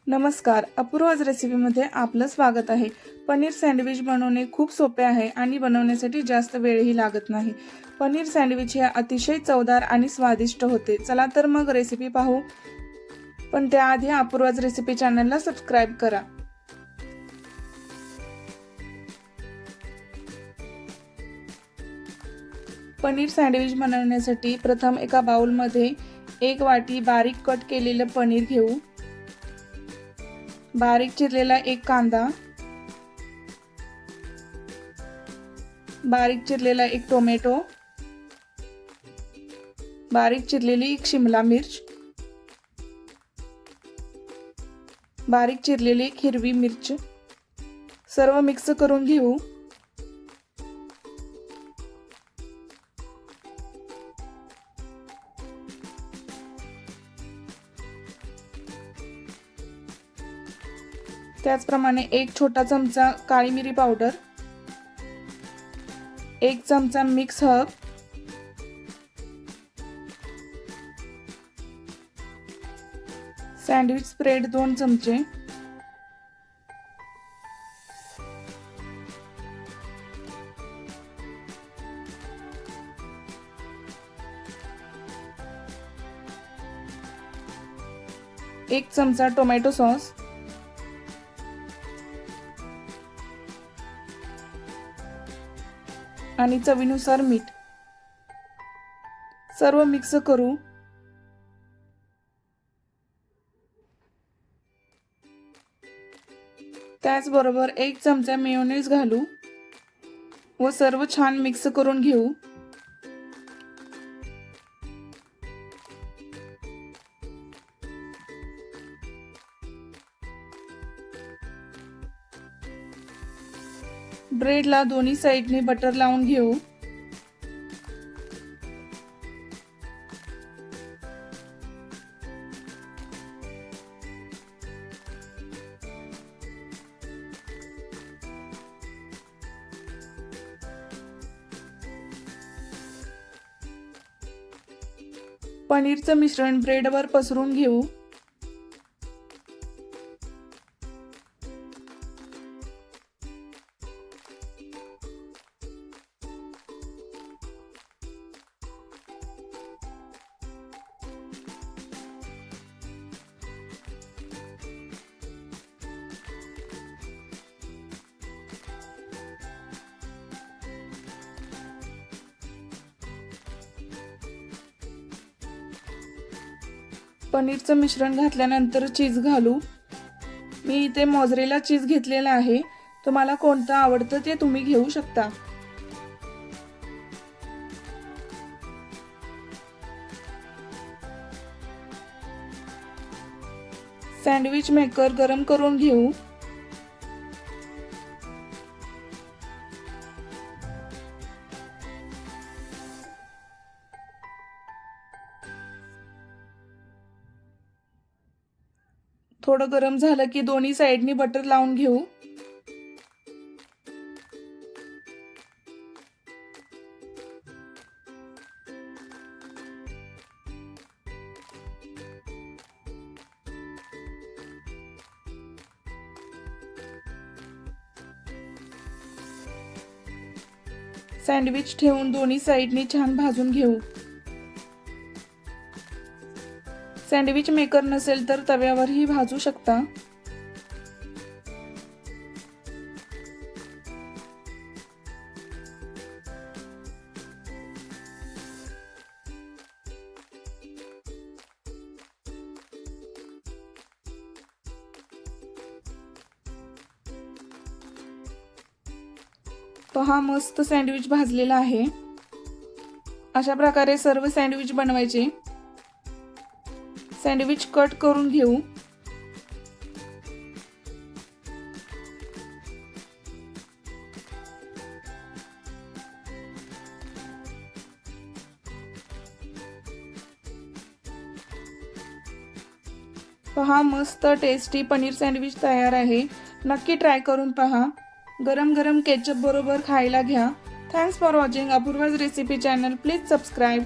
नमस्कार, अपूर्वाज रेसिपीमध्ये आपलं स्वागत आहे। पनीर सँडविच बनवणे खूप सोपे आहे आणि बनवण्यासाठी जास्त वेळही लागत नाही। पनीर सँडविच हे अतिशय चवदार आणि स्वादिष्ट होते। चला तर मग रेसिपी पाहू, पण त्याआधी अपूर्वाज रेसिपी चॅनलला सबस्क्राइब करा। पनीर सँडविच बनवण्यासाठी प्रथम एका बाउलमध्ये 1 वाटी बारीक कट केलेले पनीर घेऊ। बारीक चिरलेला 1 कांदा, बारीक चिरलेला 1 टोमॅटो, बारीक चिरलेली 1 शिमला मिर्च, बारीक चिरलेली 1 हिरवी मिर्च सर्व मिक्स करून घेऊ। त्याचप्रमाणे 1 छोटा चमचा काळी मिरी पावडर, 1 चमचा मिक्स हर्ब, सँडविच स्प्रेड 2 चमचे, एक चमचा टोमॅटो सॉस, आणि चवीनुसार मीठ सर्व मिक्स करू। त्याचबरोबर 1 चमचा मेयोनेज घालू व सर्व छान मिक्स करून घेऊ। ब्रेडला दोन्ही साइडने बटर लावून घेऊ। पनीरचं मिश्रण ब्रेडवर पसरून घेऊ। पनीरचं मिश्रण घातल्यानंतर चीज घालू। मी इथे मोझरेला चीज घेतलेला आहे, तुम्हाला कोणतं आवडतं ते तुम्ही घेऊ शकता। सँडविच मेकर गरम करून घेऊ। थोडं गरम झालं की दोन्ही साइडनी बटर लावून घेऊ। सँडविच ठेवून दोन्ही साइडनी छान भाजून घेऊ। सँडविच मेकर नसेल तर तव्यावरही भाजू शकता। पहा, मस्त सँडविच भाजलेला आहे। अशा प्रकारे सर्व सँडविच बनवायचे। सँडविच कट करून घेऊ। पहा, मस्त टेस्टी पनीर सँडविच तयार आहे। नक्की ट्राय करून पहा। गरम गरम केचप बरोबर खायला घ्या। Thanks for watching Apurva's recipe channel. Please subscribe.